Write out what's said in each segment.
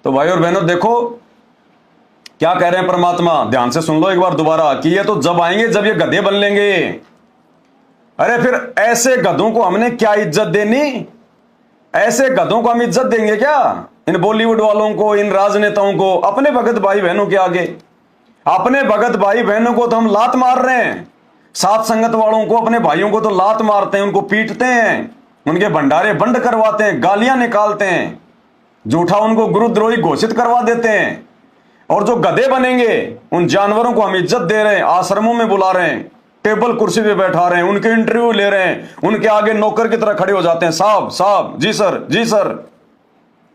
तो भाई और बहनों देखो क्या कह रहे हैं परमात्मा, ध्यान से सुन लो एक बार दोबारा कि ये तो जब आएंगे जब ये गधे बन लेंगे। अरे फिर ऐसे गधों को हमने क्या इज्जत देनी? ऐसे गधों को हम इज्जत देंगे क्या? इन बॉलीवुड वालों को, इन राजनेताओं को, अपने भगत भाई बहनों के आगे, अपने भगत भाई बहनों को तो हम लात मार रहे हैं। साथ संगत वालों को, अपने भाइयों को तो लात मारते हैं, उनको पीटते हैं, उनके भंडारे बंद करवाते हैं, गालियां निकालते हैं, झूठा उनको गुरुद्रोही घोषित करवा देते हैं। और जो गधे बनेंगे उन जानवरों को हम इज्जत दे रहे हैं, आश्रमों में बुला रहे हैं, टेबल कुर्सी पे बैठा रहे हैं, उनके इंटरव्यू ले रहे हैं, उनके आगे नौकर की तरह खड़े हो जाते हैं, साहब साहब, जी सर जी सर।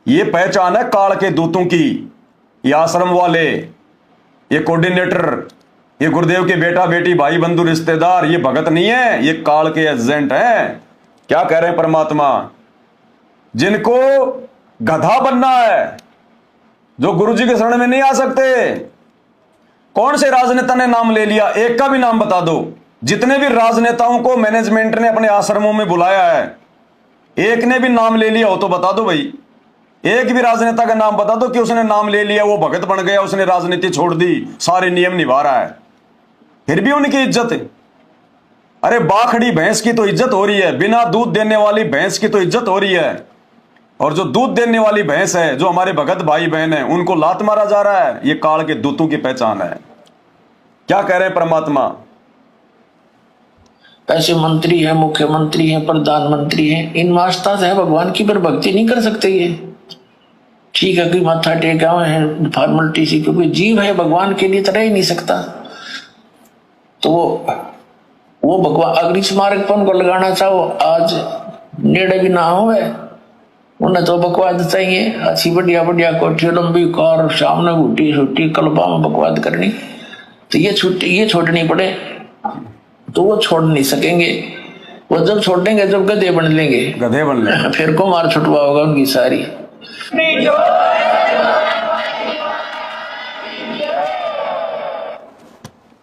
ये पहचान है काल के दूतों की। ये आश्रम वाले, ये कोऑर्डिनेटर, ये गुरुदेव के बेटा बेटी भाई बंधु रिश्तेदार, ये भगत नहीं है, ये काल के एजेंट हैं। क्या कह रहे हैं परमात्मा? जिनको गधा बनना है, जो गुरुजी के शरण में नहीं आ सकते। कौन से राजनेता ने नाम ले लिया? एक का भी नाम बता दो। जितने भी राजनेताओं को मैनेजमेंट ने अपने आश्रमों में बुलाया है, एक ने भी नाम ले लिया हो तो बता दो भाई। एक भी राजनेता का नाम बता दो कि उसने नाम ले लिया, वो भगत बन गया, उसने राजनीति छोड़ दी, सारे नियम निभा रहा है, फिर भी उनकी इज्जत है। अरे बाखड़ी भैंस की तो इज्जत हो रही है, बिना दूध देने वाली भैंस की तो इज्जत हो रही है। और जो दूध देने वाली भैंस है, जो हमारे भगत भाई बहन है, उनको लात मारा जा रहा है। ये काल के दूतों की पहचान है। क्या कह रहे हैं परमात्मा? ऐसे मंत्री है, मुख्यमंत्री है, प्रधानमंत्री है, इन मास्ता है भगवान की, पर भक्ति नहीं कर सकते। ये ठीक है, कोई माथा टेका है फॉर्मेलिटी सी, क्योंकि जीव है, भगवान के लिए तरह ही नहीं सकता। तो वो भगवान अग्नि स्मारक पर उनको लगाना चाहो, आज नेड़े भी ना हो, उन्हें तो बकवाद चाहिए। अच्छी बढ़िया बढ़िया कोठी, लंबी कार, सामने घुटी छुट्टी, कल्पा में बकवाद करनी, तो ये छोड़नी पड़े, तो वो छोड़ नहीं सकेंगे। वो जब छोड़ देंगे जब गधे बन लेंगे, गधे बन लेंगे, फिर को मार छुटवा होगा उनकी सारी।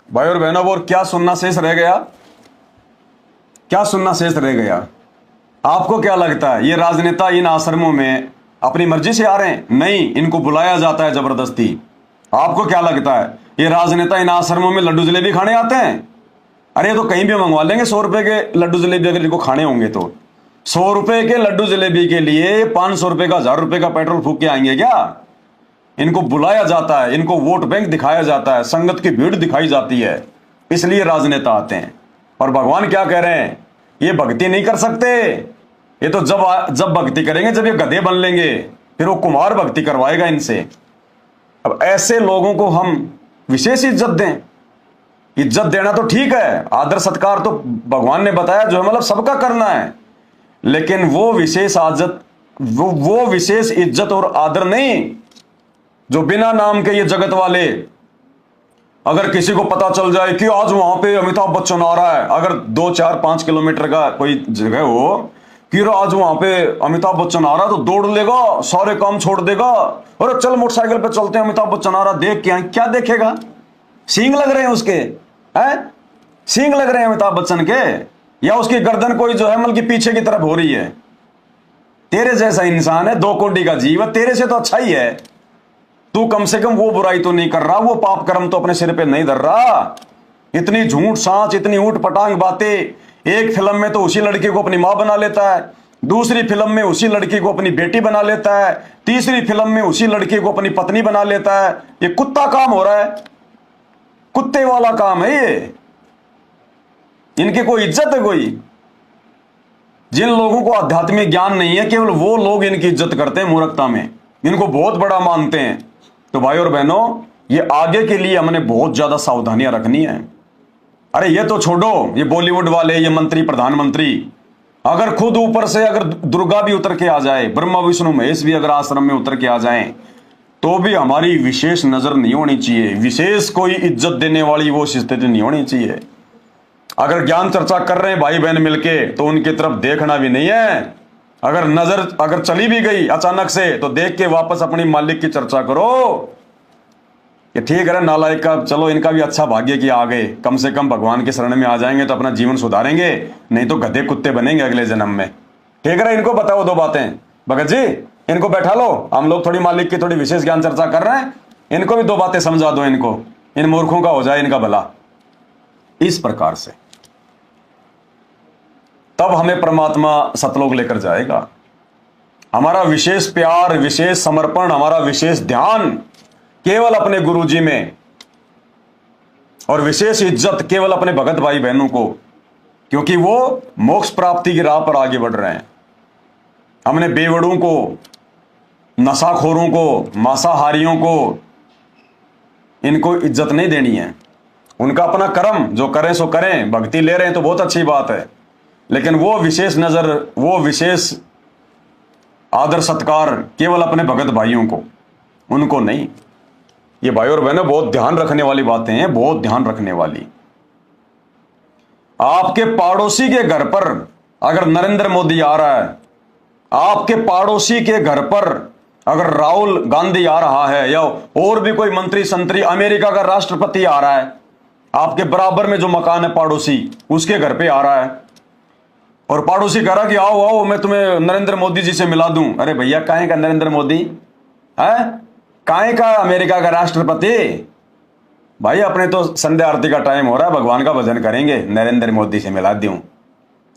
भाई और बहनों, और क्या सुनना शेष रह गया? क्या सुनना शेष रह गया? आपको क्या लगता है ये राजनेता इन आश्रमों में अपनी मर्जी से आ रहे हैं? नहीं, इनको बुलाया जाता है जबरदस्ती। आपको क्या लगता है ये राजनेता इन आश्रमों में लड्डू जलेबी खाने आते हैं? अरे तो कहीं भी मंगवा लेंगे 100 रुपए के लड्डू जलेबी, अगर इनको खाने होंगे तो। 100 रुपए के लड्डू जलेबी के लिए 500 रुपए का, 1000 रुपए का पेट्रोल फूक के आएंगे क्या? इनको बुलाया जाता है, इनको वोट बैंक दिखाया जाता है, संगत की भीड़ दिखाई जाती है, इसलिए राजनेता आते हैं। और भगवान क्या कह रहे हैं? ये भक्ति नहीं कर सकते। ये तो जब भक्ति करेंगे जब ये गधे बन लेंगे, फिर वो कुमार भक्ति करवाएगा इनसे। अब ऐसे लोगों को हम विशेष इज्जत दें? इज्जत देना तो ठीक है, आदर सत्कार तो भगवान ने बताया जो है, मतलब सबका करना है, लेकिन वो विशेष इज्जत और आदर नहीं जो बिना नाम के ये जगत वाले। अगर किसी को पता चल जाए कि आज वहां पे अमिताभ बच्चन आ रहा है, अगर 2, 4, 5 किलोमीटर का कोई जगह हो कि आज वहां पे अमिताभ बच्चन आ रहा है, तो दौड़ लेगा, सारे काम छोड़ देगा, अरे चल मोटरसाइकिल पे चलते हैं, अमिताभ बच्चन आ रहा, देख के आए। क्या देखेगा? सींग लग रहे हैं उसके, हैं? सींग लग रहे हैं अमिताभ बच्चन के, या उसकी गर्दन कोई जो है मतलब की पीछे की तरफ हो रही है। तेरे जैसा इंसान है, 2 कोटि का जीव है, तेरे से तो अच्छा ही है। तू कम से कम वो बुराई तो नहीं कर रहा, वो पाप कर्म तो अपने सिर पे नहीं धर रहा। इतनी झूठ सांच, इतनी ऊट पटांग बातें। एक फिल्म में तो उसी लड़की को अपनी मां बना लेता है, दूसरी फिल्म में उसी लड़की को अपनी बेटी बना लेता है, तीसरी फिल्म में उसी लड़की को अपनी पत्नी बना लेता है। ये कुत्ता काम हो रहा है, कुत्ते वाला काम है ये। इनकी कोई इज्जत है कोई? जिन लोगों को आध्यात्मिक ज्ञान नहीं है, केवल वो लोग इनकी इज्जत करते हैं मूर्खता में, इनको बहुत बड़ा मानते हैं। तो भाई और बहनों, ये आगे के लिए हमने बहुत ज्यादा सावधानियां रखनी है। अरे ये तो छोड़ो, ये बॉलीवुड वाले, ये मंत्री प्रधानमंत्री, अगर खुद ऊपर से अगर दुर्गा भी उतर के आ जाए, ब्रह्मा विष्णु महेश भी अगर आश्रम में उतर के आ जाएं, तो भी हमारी विशेष नजर नहीं होनी चाहिए, विशेष कोई इज्जत देने वाली वो स्थिति नहीं होनी चाहिए। अगर ज्ञान चर्चा कर रहे हैं भाई बहन मिलके, तो उनकी तरफ देखना भी नहीं है। अगर नजर अगर चली भी गई अचानक से, तो देख के वापस अपनी मालिक की चर्चा करो। ये ठीक है नालायक का, चलो इनका भी अच्छा भाग्य कि आ गए, कम से कम भगवान के शरण में आ जाएंगे तो अपना जीवन सुधारेंगे, नहीं तो गधे कुत्ते बनेंगे अगले जन्म में। ठीक है, इनको बताओ 2 बातें भगत जी, इनको बैठा लो, हम लोग थोड़ी मालिक की थोड़ी विशेष ज्ञान चर्चा कर रहे हैं, इनको भी 2 बातें समझा दो, इनको, इन मूर्खों का हो जाए इनका भला। इस प्रकार से तब हमें परमात्मा सतलोक लेकर जाएगा। हमारा विशेष प्यार, विशेष समर्पण, हमारा विशेष ध्यान केवल अपने गुरु जी में, और विशेष इज्जत केवल अपने भगत भाई बहनों को, क्योंकि वो मोक्ष प्राप्ति की राह पर आगे बढ़ रहे हैं। हमने बेवड़ों को, नशाखोरों को, मांसाहारियों को, इनको इज्जत नहीं देनी है। उनका अपना कर्म जो करें सो करें, भक्ति ले रहे हैं तो बहुत अच्छी बात है, लेकिन वो विशेष नजर, वो विशेष आदर सत्कार केवल अपने भगत भाइयों को, उनको नहीं। ये भाई और बहनों बहुत ध्यान रखने वाली बातें हैं, बहुत ध्यान रखने वाली। आपके पड़ोसी के घर पर अगर नरेंद्र मोदी आ रहा है, आपके पड़ोसी के घर पर अगर राहुल गांधी आ रहा है, या और भी कोई मंत्री संतरी, अमेरिका का राष्ट्रपति आ रहा है, आपके बराबर में जो मकान है पड़ोसी, उसके घर पे आ रहा है, और पड़ोसी कह रहा कि आओ आओ मैं तुम्हें नरेंद्र मोदी जी से मिला दूं। अरे भैया, काहे का नरेंद्र मोदी है, काहे का अमेरिका का राष्ट्रपति? भाई अपने तो संध्या आरती का टाइम हो रहा है, भगवान का भजन करेंगे, नरेंद्र मोदी से मिला दूं।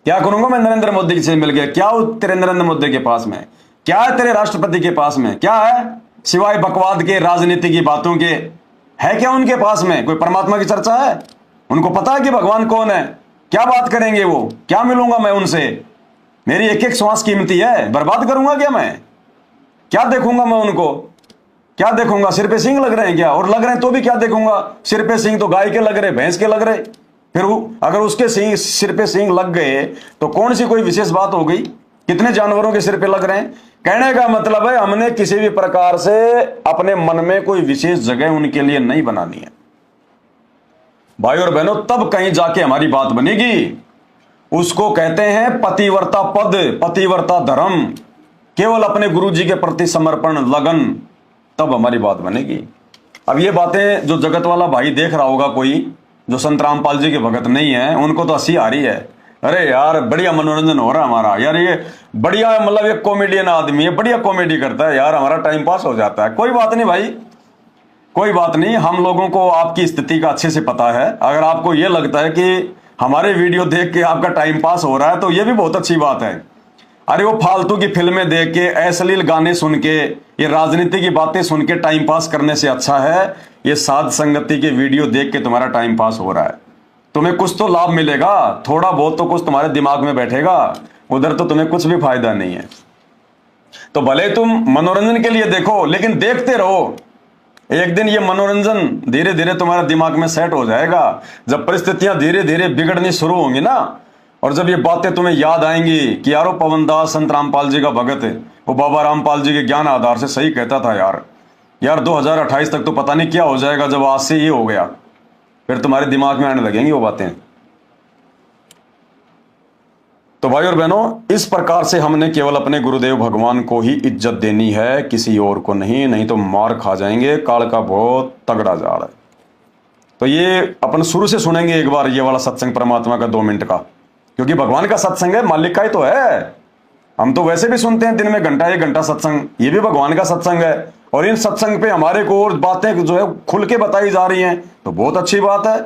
क्या करूंगा मैं नरेंद्र मोदी से मिल गया? क्या तेरे नरेंद्र मोदी के पास में क्या है, तेरे राष्ट्रपति के पास में क्या है, सिवाय बकवाद के, राजनीति की बातों के? है क्या उनके पास में? कोई परमात्मा की चर्चा है? उनको पता है कि भगवान कौन है? क्या बात करेंगे वो? क्या मिलूंगा मैं उनसे? मेरी एक एक श्वास कीमती है, बर्बाद करूंगा क्या मैं? क्या देखूंगा मैं उनको? क्या देखूंगा? सिर पे सिंह लग रहे हैं क्या? और लग रहे हैं तो भी क्या देखूंगा? सिर पे सिंह तो गाय के लग रहे, भैंस के लग रहे। फिर अगर उसके सिंह, सिर पे सिंह लग गए तो कौन सी कोई विशेष बात हो गई? कितने जानवरों के सिर पे लग रहे हैं? कहने का मतलब है हमने किसी भी प्रकार से अपने मन में कोई विशेष जगह उनके लिए नहीं बनानी है। भाई और बहनों, तब कहीं जाके हमारी बात बनेगी। उसको कहते हैं पतिव्रता पद, पतिव्रता धर्म, केवल अपने गुरु जी के प्रति समर्पण, लगन, तब हमारी बात बनेगी। अब ये बातें जो जगत वाला भाई देख रहा होगा, कोई जो संत रामपाल जी के भगत नहीं है, उनको तो हंसी आ रही है। अरे यार बढ़िया मनोरंजन हो रहा है हमारा, यार ये बढ़िया, मतलब एक कॉमेडियन आदमी है, बढ़िया कॉमेडी करता है यार, हमारा टाइम पास हो जाता है। कोई बात नहीं भाई, कोई बात नहीं। हम लोगों को आपकी स्थिति का अच्छे से पता है। अगर आपको यह लगता है कि हमारे वीडियो देख के आपका टाइम पास हो रहा है तो यह भी बहुत अच्छी बात है। अरे वो फालतू की फिल्में देख के, अश्लील गाने सुन के, ये राजनीति की बातें सुन के टाइम पास करने से अच्छा है ये साध संगति के वीडियो देख के तुम्हारा टाइम पास हो रहा है। तुम्हें कुछ तो लाभ मिलेगा, थोड़ा बहुत तो कुछ तुम्हारे दिमाग में बैठेगा, उधर तो तुम्हें कुछ भी फायदा नहीं है। तो भले तुम मनोरंजन के लिए देखो, लेकिन देखते रहो। एक दिन ये मनोरंजन धीरे धीरे तुम्हारे दिमाग में सेट हो जाएगा। जब परिस्थितियां धीरे धीरे बिगड़नी शुरू होंगी ना, और जब ये बातें तुम्हें याद आएंगी कि यारो पवनदास संत रामपाल जी का भगत है, वो बाबा रामपाल जी के ज्ञान आधार से सही कहता था यार 2028 तक तो पता नहीं क्या हो जाएगा। जब आज से ये हो गया, फिर तुम्हारे दिमाग में आने लगेंगी वो बातें। तो भाई और बहनों, इस प्रकार से हमने केवल अपने गुरुदेव भगवान को ही इज्जत देनी है, किसी और को नहीं तो मार खा जाएंगे। काल का बहुत तगड़ा जाल है। तो ये अपन शुरू से सुनेंगे एक बार ये वाला सत्संग परमात्मा का 2 मिनट का, क्योंकि भगवान का सत्संग है, मालिक का ही तो है। हम तो वैसे भी सुनते हैं दिन में घंटा 1 घंटा सत्संग, ये भी भगवान का सत्संग है। और इन सत्संग पे हमारे को और बातें जो है खुल के बताई जा रही हैं, तो बहुत अच्छी बात है।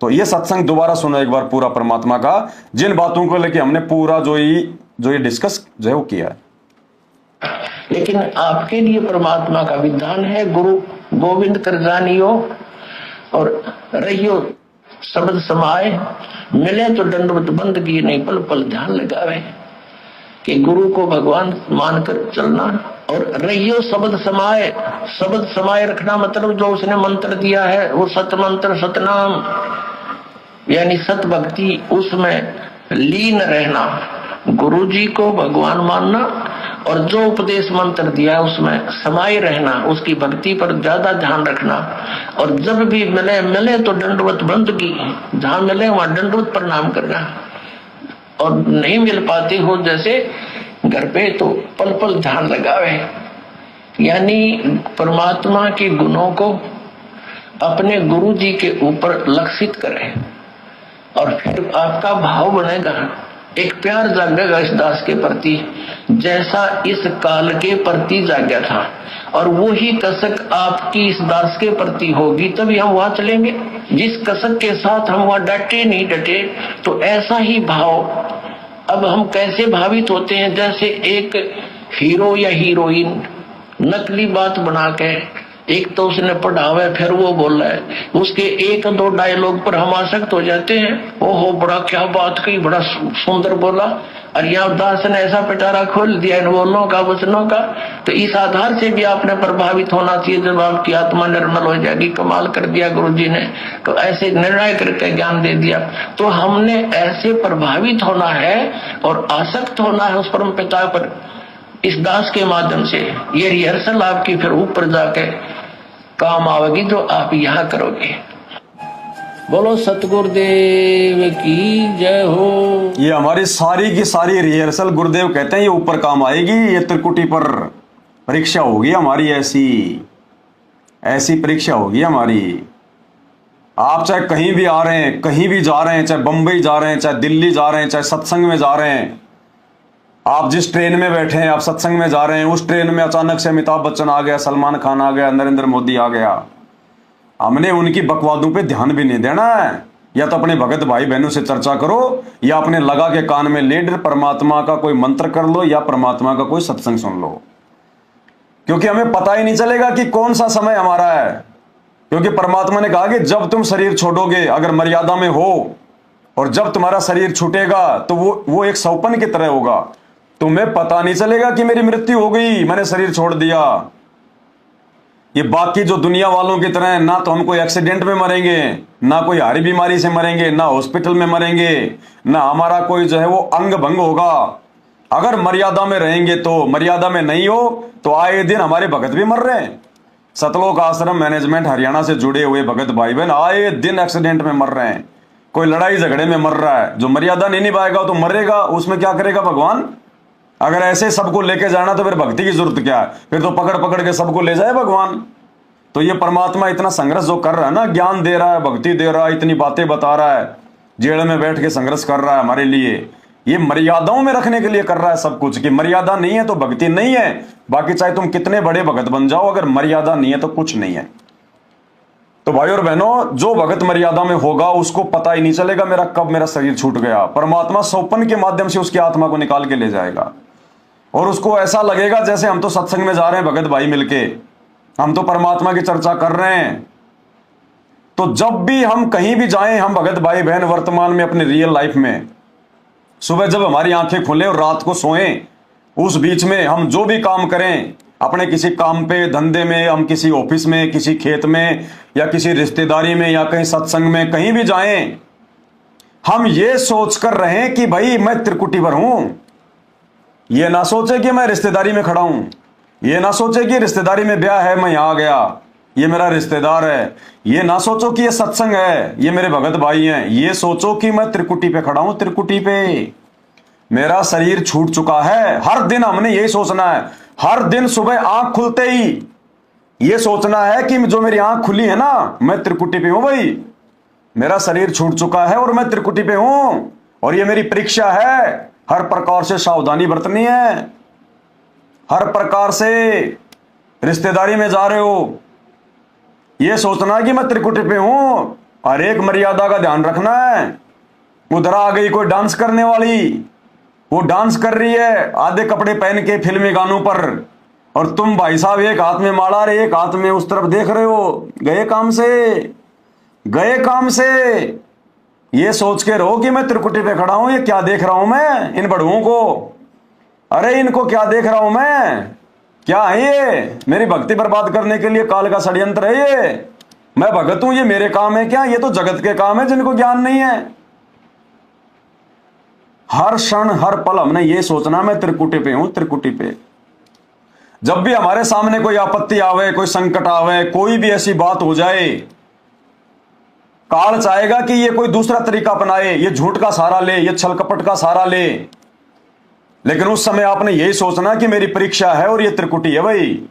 तो ये सत्संग दोबारा सुनो एक बार पूरा परमात्मा का, जिन बातों को लेके हमने पूरा जो ये डिस्कस जो है वो किया है। लेकिन आपके लिए परमात्मा का विधान है, गुरु गोविंद कर जानियो और रहियो शब्द समाए, मिले तो दंडवत बंदगी नहीं पल पल ध्यान लगावे। कि गुरु को भगवान मानकर चलना और रहियो शब्द समाए। शब्द समाए रखना मतलब जो उसने मंत्र दिया है वो सत मंत्र, सतनाम, यानी सत भक्ति, उसमें लीन रहना, गुरु जी को भगवान मानना और जो उपदेश मंत्र दिया है उसमें समाये रहना, उसकी भक्ति पर ज्यादा ध्यान रखना। और जब भी मिले तो दंडवत बंदगी, जहां मिले वहां दंडवत प्रणाम करना। और नहीं मिल पाती हो जैसे घर पे तो पल पल ध्यान लगावे, यानी परमात्मा के गुणों को अपने गुरु जी के ऊपर लक्षित करें और फिर आपका भाव बनेगा। एक प्यार जागेगा इस दास के प्रति जैसा इस काल के प्रति जाग्या था, और वो ही कसक आपकी इस दास के प्रति होगी तभी हम वहां चलेंगे। जिस कसक के साथ हम वहां डटे नहीं डटे, तो ऐसा ही भाव। अब हम कैसे भावित होते हैं, जैसे एक हीरो या हीरोइन नकली बात बना के, एक तो उसने पढ़ा हुआ है फिर वो बोल रहा है, उसके एक दो डायलॉग पर हम आसक्त हो जाते हैं। ओहो बड़ा क्या बात कही, बड़ा सुंदर बोला, और यहाँ दास ने ऐसा पिटारा खोल दिया इन बोलों का वचनों का। तो इस आधार से भी आपने प्रभावित होना चाहिए। जब आपकी आत्मा निर्मल हो जाएगी, कमाल कर दिया गुरु जी ने, तो ऐसे निर्णय करके ज्ञान दे दिया। तो हमने ऐसे प्रभावित होना है और आसक्त होना है उस परम पिता पर इस दास के माध्यम से। ये रिहर्सल आपकी फिर ऊपर जाके काम आवेगी जो आप यहाँ करोगे। बोलो सतगुरुदेव की जय हो। ये हमारी सारी की सारी रिहर्सल गुरुदेव कहते हैं ये ऊपर काम आएगी। ये त्रिकुटी पर परीक्षा होगी हमारी, ऐसी परीक्षा होगी हमारी। आप चाहे कहीं भी आ रहे हैं, कहीं भी जा रहे हैं, चाहे बंबई जा रहे हैं, चाहे दिल्ली जा रहे हैं, चाहे सत्संग में जा रहे हैं, आप जिस ट्रेन में बैठे हैं, आप सत्संग में जा रहे हैं, उस ट्रेन में अचानक से अमिताभ बच्चन आ गया, सलमान खान आ गया, नरेंद्र मोदी आ गया, हमने उनकी बकवादों पे ध्यान भी नहीं देना है। या तो अपने भगत भाई बहनों से चर्चा करो, या अपने लगा के कान में लेकर परमात्मा का कोई मंत्र कर लो, या परमात्मा का कोई सत्संग सुन लो, क्योंकि हमें पता ही नहीं चलेगा कि कौन सा समय हमारा है। क्योंकि परमात्मा ने कहा कि जब तुम शरीर छोड़ोगे, अगर मर्यादा में हो, और जब तुम्हारा शरीर छूटेगा तो वो एक सौपन की तरह होगा। तुम्हें पता नहीं चलेगा कि मेरी मृत्यु हो गई, मैंने शरीर छोड़ दिया। ये बाकी जो दुनिया वालों की तरह ना तो हम कोई एक्सीडेंट में मरेंगे, ना कोई हारी बीमारी से मरेंगे, ना हॉस्पिटल में मरेंगे, ना हमारा कोई जो है वो अंग भंग होगा। अगर मर्यादा में रहेंगे तो, मर्यादा में नहीं हो तो आए दिन हमारे भगत भी मर रहे हैं। सतलोक आश्रम मैनेजमेंट हरियाणा से जुड़े हुए भगत भाई बहन आए दिन एक्सीडेंट में मर रहे हैं, कोई लड़ाई झगड़े में मर रहा है। जो मर्यादा नहीं निभाएगा तो मरेगा, उसमें क्या करेगा भगवान? अगर ऐसे सबको लेके जाना तो फिर भक्ति की जरूरत क्या है? फिर तो पकड़ पकड़ के सबको ले जाए भगवान। तो ये परमात्मा इतना संघर्ष जो कर रहा है ना, ज्ञान दे रहा है, भक्ति दे रहा है, इतनी बातें बता रहा है, जेल में बैठ के संघर्ष कर रहा है हमारे लिए, ये मर्यादाओं में रखने के लिए कर रहा है सब कुछ। कि मर्यादा नहीं है तो भक्ति नहीं है। बाकी चाहे तुम कितने बड़े भगत बन जाओ, अगर मर्यादा नहीं है तो कुछ नहीं है। तो भाई और बहनों, जो भगत मर्यादा में होगा उसको पता ही नहीं चलेगा मेरा कब मेरा शरीर छूट गया। परमात्मा सौपन के माध्यम से उसकी आत्मा को निकाल के ले जाएगा, और उसको ऐसा लगेगा जैसे हम तो सत्संग में जा रहे हैं भगत भाई मिलके, हम तो परमात्मा की चर्चा कर रहे हैं। तो जब भी हम कहीं भी जाएं, हम भगत भाई बहन वर्तमान में अपने रियल लाइफ में, सुबह जब हमारी आंखें खुले और रात को सोएं, उस बीच में हम जो भी काम करें, अपने किसी काम पे, धंधे में, हम किसी ऑफिस में, किसी खेत में, या किसी रिश्तेदारी में, या कहीं सत्संग में, कहीं भी जाएं, हम ये सोच कर रहें कि भाई मैं त्रिकुटी पर हूं। ये ना सोचे कि मैं रिश्तेदारी में खड़ा हूं, ये ना सोचे कि रिश्तेदारी में ब्याह है, मैं यहां गया, ये मेरा रिश्तेदार है। ये ना सोचो कि ये सत्संग है, ये मेरे भगत भाई हैं। ये सोचो कि मैं त्रिकुटी पे खड़ा हूं, त्रिकुटी पे मेरा शरीर छूट चुका है। हर दिन हमने यही सोचना है, हर दिन सुबह आंख खुलते ही ये सोचना है कि जो मेरी आंख खुली है ना, मैं त्रिकुटी पे हूं भाई, मेरा शरीर छूट चुका है और मैं त्रिकुटी पे हूं, और ये मेरी परीक्षा है। हर प्रकार से सावधानी बरतनी है, हर प्रकार से रिश्तेदारी में जा रहे हो, ये सोचना कि मैं त्रिकुटी पे हूं, हर एक मर्यादा का ध्यान रखना है। उधर आ गई कोई डांस करने वाली, वो डांस कर रही है आधे कपड़े पहन के फिल्मी गानों पर, और तुम भाई साहब एक हाथ में माला रहे, एक हाथ में उस तरफ देख रहे हो। गए काम से, गए काम से। ये सोच के रहो कि मैं त्रिकुटी पे खड़ा हूं, ये क्या देख रहा हूं मैं इन बड़ुओं को, अरे इनको क्या देख रहा हूं मैं, क्या है ये? मेरी भक्ति बर्बाद करने के लिए काल का षड्यंत्र है ये। मैं भगत हूं, ये मेरे काम है क्या? ये तो जगत के काम है जिनको ज्ञान नहीं है। हर क्षण हर पल हमने ये सोचना मैं त्रिकुटी पे हूं, त्रिकुटी पे। जब भी हमारे सामने कोई आपत्ति आवे, कोई संकट आवे, कोई भी ऐसी बात हो जाए, काल चाहेगा कि ये कोई दूसरा तरीका अपनाए, ये झूठ का सहारा ले, ये छल कपट का सहारा ले। लेकिन उस समय आपने यही सोचना कि मेरी परीक्षा है और ये त्रिकुटी है भाई,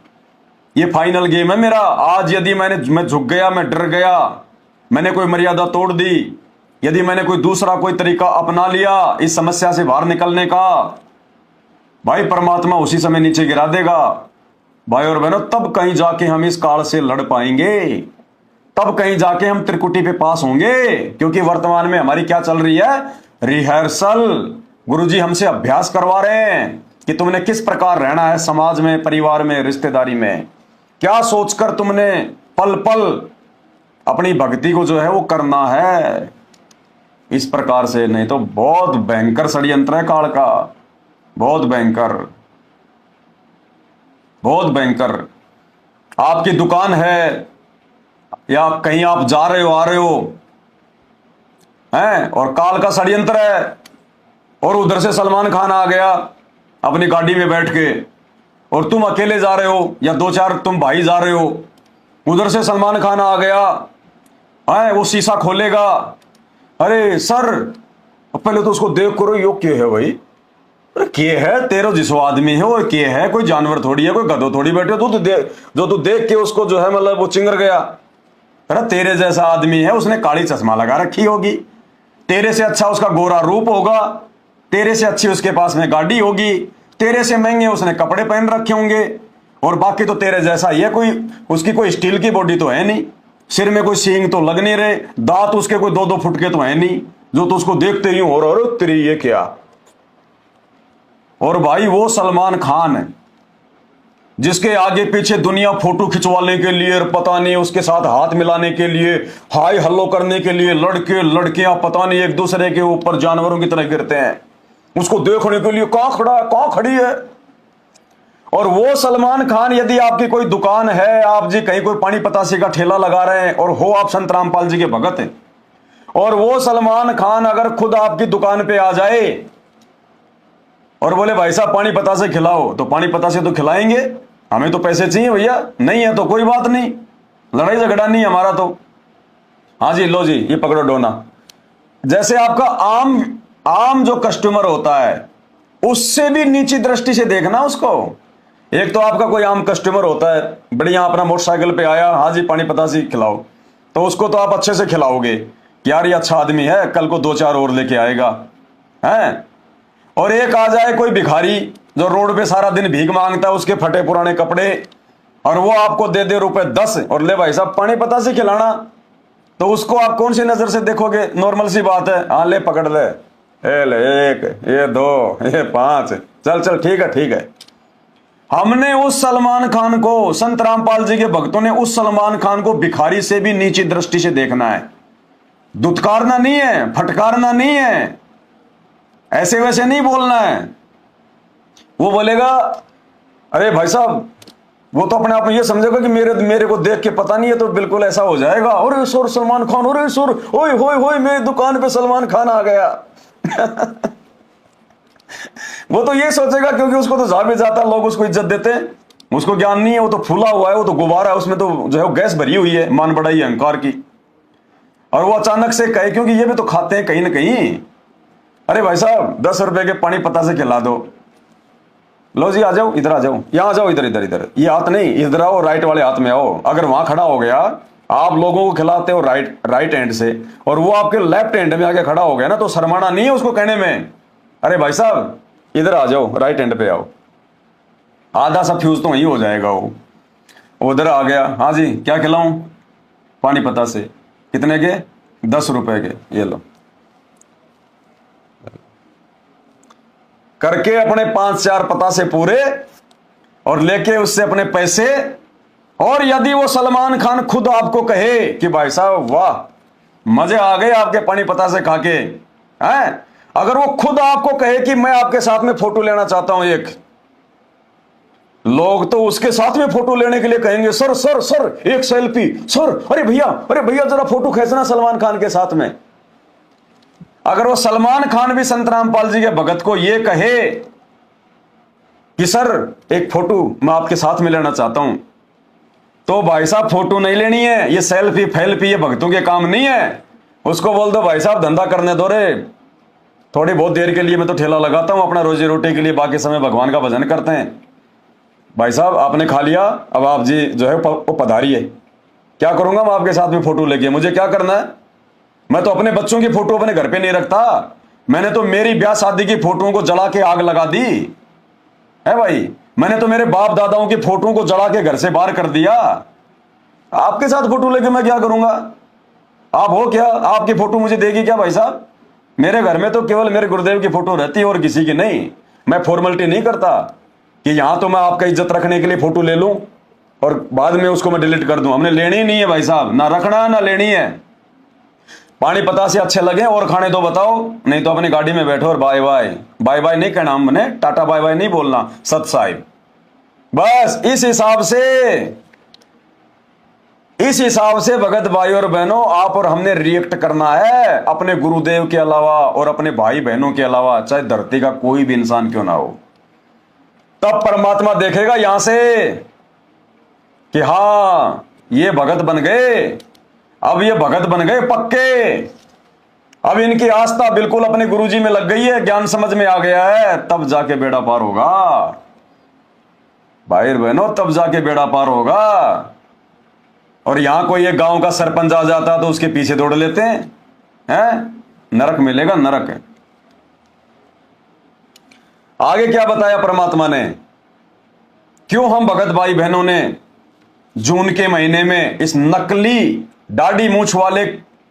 ये फाइनल गेम है मेरा। आज यदि मैं झुक गया, मैं डर गया, मैंने कोई मर्यादा तोड़ दी, यदि मैंने कोई दूसरा कोई तरीका अपना लिया इस समस्या से बाहर निकलने का, भाई परमात्मा उसी समय नीचे गिरा देगा। भाई और बहनों, तब कहीं जाके हम इस काल से लड़ पाएंगे, तब कहीं जाके हम त्रिकुटी पे पास होंगे। क्योंकि वर्तमान में हमारी क्या चल रही है? रिहर्सल। गुरुजी हमसे अभ्यास करवा रहे हैं कि तुमने किस प्रकार रहना है समाज में, परिवार में, रिश्तेदारी में, क्या सोचकर तुमने पल पल अपनी भक्ति को जो है वो करना है। इस प्रकार से नहीं तो बहुत भयंकर षड्यंत्र है काल का, बहुत भयंकर, बहुत भयंकर। आपकी दुकान है या कहीं आप जा रहे हो, आ रहे हो हैं, और काल का षड्यंत्र है, और उधर से सलमान खान आ गया अपनी गाड़ी में बैठ के, और तुम अकेले जा रहे हो या दो चार तुम भाई जा रहे हो, उधर से सलमान खान आ गया है, वो शीशा खोलेगा, अरे सर पहले तो उसको देख करो, यो क्या है भाई, अरे क्या है तेरा, जिसो आदमी है वो क्या है, कोई जानवर थोड़ी है, कोई गधो थोड़ी बैठे हो, जो तू देख के उसको जो है मतलब वो चिंगर गया। अरे तेरे जैसा आदमी है, उसने काली चश्मा लगा रखी होगी, तेरे से अच्छा उसका गोरा रूप होगा, तेरे से अच्छी उसके पास में गाड़ी होगी, तेरे से महंगे उसने कपड़े पहन रखे होंगे, और बाकी तो तेरे जैसा ही है, कोई उसकी कोई स्टील की बॉडी तो है नहीं, सिर में कोई सींग तो लग नहीं रहे, दांत उसके कोई 2-2 फुट के तो है नहीं, जो तो उसको देखते ही हो रहा तेरी ये क्या। और भाई वो सलमान खान है जिसके आगे पीछे दुनिया फोटो खिंचवाने के लिए, पता नहीं उसके साथ हाथ मिलाने के लिए, हाय हल्लो करने के लिए, लड़के लड़कियां पता नहीं एक दूसरे के ऊपर जानवरों की तरह गिरते हैं, उसको देखने के लिए कहां खड़ा है, कहां खड़ी है। और वो सलमान खान, यदि आपकी कोई दुकान है, आप जी कहीं कोई पानी पतासे का ठेला लगा रहे हैं और हो आप संत रामपाल जी के भगत हैं, और वो सलमान खान अगर खुद आपकी दुकान पे आ जाए और बोले भाई साहब पानी पतासे खिलाओ, तो पानी पतासे तो खिलाएंगे, हमें तो पैसे चाहिए भैया, नहीं है तो कोई बात नहीं, लड़ाई झगड़ा नहीं हमारा तो, हाँ जी लो जी ये पकड़ो डोना। जैसे आपका आम जो कस्टमर होता है उससे भी नीची दृष्टि से देखना उसको। एक तो आपका कोई आम कस्टमर होता है, बढ़िया अपना मोटरसाइकिल पे आया, हाँ जी पानी पतासी खिलाओ, तो उसको तो आप अच्छे से खिलाओगे कि यार ये अच्छा आदमी है, कल को 2-4 और लेके आएगा है। और एक आ जाए कोई भिखारी जो रोड पे सारा दिन भीख मांगता है, उसके फटे पुराने कपड़े, और वो आपको दे दे रुपए 10 और ले भाई साहब पानी पतासी खिलाना, तो उसको आप कौन सी नजर से देखोगे? नॉर्मल सी बात है, हाँ ले पकड़ ले, ए ले 1, ये 2, ये 5, चल चल ठीक है ठीक है। हमने उस सलमान खान को, संत रामपाल जी के भक्तों ने उस सलमान खान को भिखारी से भी नीची दृष्टि से देखना है, दुत्कारना नहीं है, फटकारना नहीं है, ऐसे वैसे नहीं बोलना है। वो बोलेगा अरे भाई साहब, वो तो अपने आप में ये समझेगा कि मेरे को देख के पता नहीं है, तो बिल्कुल ऐसा हो जाएगा, अरे सुर सलमान खान, अरे सुर ओए होए होए मेरी दुकान पे सलमान खान आ गया। वो तो ये सोचेगा, क्योंकि उसको तो जा भी जाता, लोग उसको इज्जत देते हैं, उसको ज्ञान नहीं है, वो तो फूला हुआ है, वो तो गुब्बारा है, उसमें तो जो है गैस भरी हुई है मान बढ़ाई अहंकार की। और वो अचानक से कहे, क्योंकि ये भी तो खाते हैं कहीं ना कहीं, अरे भाई साहब 10 रुपए के पानी पतासे खिला दो, लो जी आ जाओ, इधर आ जाओ, यहां आ जाओ, इधर इधर इधर, ये हाथ नहीं, इधर आओ, राइट वाले हाथ में आओ। अगर वहां खड़ा हो गया, आप लोगों को खिलाते हो राइट हैंड से, और वो आपके लेफ्ट हैंड में आके खड़ा हो गया ना, तो शर्माना नहीं है उसको कहने में, अरे भाई साहब इधर आ जाओ, राइट हैंड पे आओ। आधा सा फ्यूज तो वही हो जाएगा। वो उधर आ गया, हाँ जी क्या खिलाऊं? पानी पतासे, कितने के? 10 रुपए के, ये लो। करके अपने 5-4 पतासे पूरे और लेके उससे अपने पैसे। और यदि वो सलमान खान खुद आपको कहे कि भाई साहब वाह मजे आ गए आपके पानी पतासे खा के, हैं, अगर वो खुद आपको कहे कि मैं आपके साथ में फोटो लेना चाहता हूं एक, लोग तो उसके साथ में फोटो लेने के लिए कहेंगे सर सर सर एक सेल्फी सर, अरे भैया जरा फोटो खींचना सलमान खान के साथ में। अगर वो सलमान खान भी संत रामपाल जी के भगत को ये कहे कि सर एक फोटो मैं आपके साथ में लेना चाहता हूं, तो भाई साहब फोटो नहीं लेनी है, ये सेल्फी फैल्फी ये भक्तों के काम नहीं है। उसको बोल दो भाई साहब धंधा करने दो रे, थोड़ी बहुत देर के लिए मैं तो ठेला लगाता हूं अपना रोजी रोटी के लिए, बाकी समय भगवान का भजन करते हैं। भाई साहब आपने खा लिया, अब आप जी जो है वो पधारिए, क्या करूंगा मैं आपके साथ में फोटो लेके, मुझे क्या करना है? मैं तो अपने बच्चों की फोटो अपने घर पे नहीं रखता, मैंने तो मेरी ब्याह शादी की फोटोओं को जला के आग लगा दी है भाई। मैंने तो मेरे बाप दादाओं की फोटोओं को जला के घर से बाहर कर दिया। आपके साथ फोटो लेके मैं क्या करूंगा? आप हो क्या? आपकी फोटो मुझे देगी क्या भाई साहब? मेरे घर में तो केवल मेरे गुरुदेव की फोटो रहती है और किसी की नहीं। मैं फॉर्मेलिटी नहीं करता कि यहां तो मैं आपका इज्जत रखने के लिए फोटो ले लूं और बाद में उसको मैं डिलीट कर दूं। हमने लेनी ही नहीं है भाई साहब, ना रखना है ना लेनी है। पानी पता से अच्छे लगे और खाने तो बताओ, नहीं तो अपनी गाड़ी में बैठो और बाय बाय। बाय बाय नहीं कहना हमने, टाटा बाय बाय नहीं बोलना, सत साहिब। बस इस हिसाब से भगत भाई और बहनों आप और हमने रिएक्ट करना है, अपने गुरुदेव के अलावा और अपने भाई बहनों के अलावा, चाहे धरती का कोई भी इंसान क्यों ना हो। तब परमात्मा देखेगा यहां से कि हां ये भगत बन गए, अब ये भगत बन गए पक्के, अब इनकी आस्था बिल्कुल अपने गुरुजी में लग गई है, ज्ञान समझ में आ गया है, तब जाके बेड़ा पार होगा भाई और बहनों, तब जाके बेड़ा पार होगा। और यहां कोई एक गांव का सरपंच आ जाता तो उसके पीछे दौड़ लेते हैं, नरक मिलेगा, नरक है। आगे क्या बताया परमात्मा ने, क्यों हम भगत भाई बहनों ने जून के महीने में इस नकली दाढ़ी मूछ वाले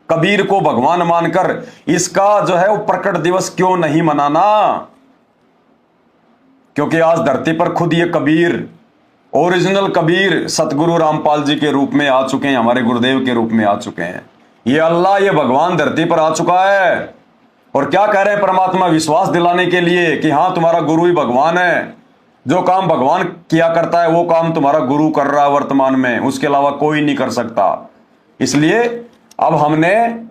कबीर को भगवान मानकर इसका जो है वो प्रकट दिवस क्यों नहीं मनाना? क्योंकि आज धरती पर खुद ये कबीर, ओरिजिनल कबीर सतगुरु रामपाल जी के रूप में आ चुके हैं, हमारे गुरुदेव के रूप में आ चुके हैं। ये अल्लाह, ये भगवान धरती पर आ चुका है। और क्या कह रहे हैं परमात्मा? विश्वास दिलाने के लिए कि हां तुम्हारा गुरु ही भगवान है, जो काम भगवान किया करता है वो काम तुम्हारा गुरु कर रहा है वर्तमान में, उसके अलावा कोई नहीं कर सकता। इसलिए अब हमने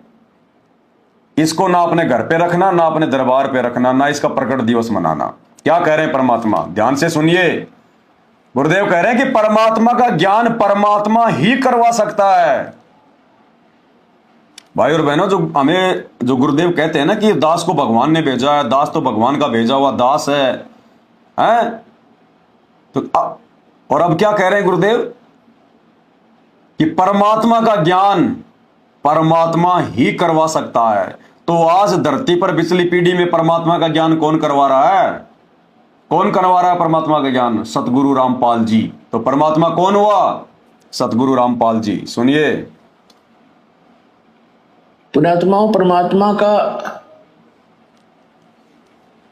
इसको ना अपने घर पे रखना, ना अपने दरबार पे रखना, ना इसका प्रकट दिवस मनाना। क्या कह रहे हैं परमात्मा? ध्यान से सुनिए। गुरुदेव कह रहे हैं कि परमात्मा का ज्ञान परमात्मा ही करवा सकता है। भाई और बहनों, जो गुरुदेव कहते हैं ना कि दास को भगवान ने भेजा है, दास तो भगवान का भेजा हुआ दास है, तो और अब क्या कह रहे हैं गुरुदेव कि परमात्मा का ज्ञान परमात्मा ही करवा सकता है। तो आज धरती पर पिछली पीढ़ी में परमात्मा का ज्ञान कौन करवा रहा है? कौन करवा रहा है परमात्मा का ज्ञान? सतगुरु रामपाल जी। तो परमात्मा कौन हुआ? सतगुरु रामपाल जी। सुनिए, पुण्यात्माओं, परमात्मा का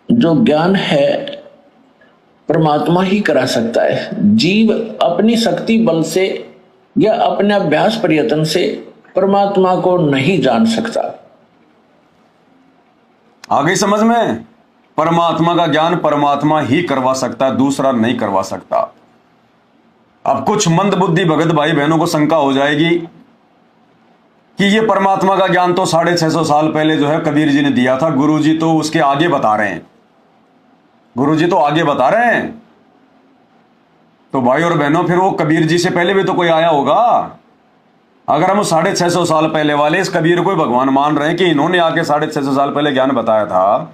जो ज्ञान है परमात्मा ही करा सकता है। जीव अपनी शक्ति बल से या अपने अभ्यास प्रयत्न से परमात्मा को नहीं जान सकता। आ गई समझ में? परमात्मा का ज्ञान परमात्मा ही करवा सकता है, दूसरा नहीं करवा सकता। अब कुछ मंदबुद्धि भगत भाई बहनों को शंका हो जाएगी कि ये परमात्मा का ज्ञान तो 650 साल पहले जो है कबीर जी ने दिया था, गुरु जी तो उसके आगे बता रहे हैं, गुरु जी तो आगे बता रहे हैं। तो भाई और बहनों, फिर वो कबीर जी से पहले भी तो कोई आया होगा। अगर हम 650 साल पहले वाले इस कबीर को भगवान मान रहे हैं कि इन्होंने आके 650 साल पहले ज्ञान बताया था,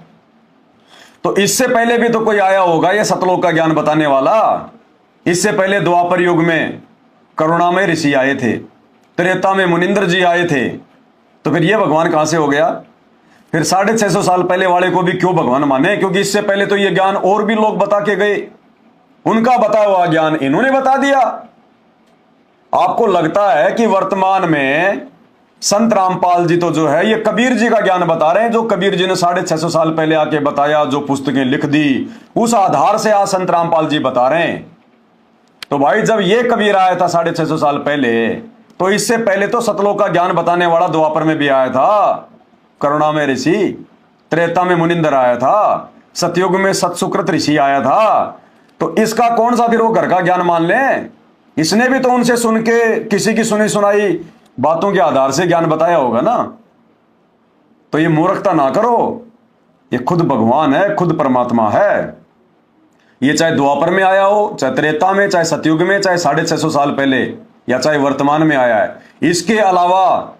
तो इससे पहले भी तो कोई आया होगा ये सतलोक का ज्ञान बताने वाला। इससे पहले द्वापर युग में करुणामय ऋषि आए थे, त्रेता में मुनिंद्र जी आए थे, तो फिर ये भगवान कहां से हो गया? फिर 650 साल पहले वाले को भी क्यों भगवान माने? क्योंकि इससे पहले तो ये ज्ञान और भी लोग बता के गए, उनका बताया हुआ ज्ञान इन्होंने बता दिया। आपको लगता है कि वर्तमान में संत रामपाल जी तो जो है ये कबीर जी का ज्ञान बता रहे हैं, जो कबीर जी ने 650 साल पहले आके बताया, जो पुस्तकें लिख दी, उस आधार से आज संत रामपाल जी बता रहे हैं। तो भाई जब ये कबीर आया था 650 साल पहले, तो इससे पहले तो सतलोक का ज्ञान बताने वाला द्वापर में भी आया था, करुणा में ऋषि, त्रेता में मुनिंदर आया था, सतयुग में सतसुकृत ऋषि आया था। तो इसका कौन सा फिर वो घर का ज्ञान मान लें? इसने भी तो उनसे सुन के किसी की सुनी सुनाई बातों के आधार से ज्ञान बताया होगा ना। तो ये मूर्खता ना करो, ये खुद भगवान है, खुद परमात्मा है। ये चाहे द्वापर में आया हो, चाहे त्रेता में, चाहे सतयुग में, चाहे 650 साल पहले, या चाहे वर्तमान में आया है। इसके अलावा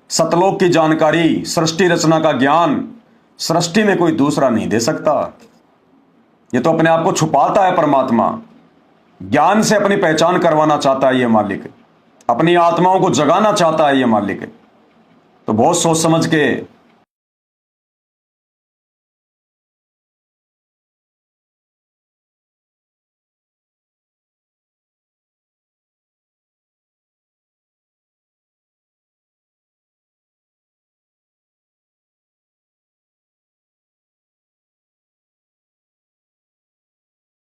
सतलोक की जानकारी, सृष्टि रचना का ज्ञान सृष्टि में कोई दूसरा नहीं दे सकता। ये तो अपने आप को छुपाता है परमात्मा, ज्ञान से अपनी पहचान करवाना चाहता है ये मालिक, अपनी आत्माओं को जगाना चाहता है ये मालिक। तो बहुत सोच समझ के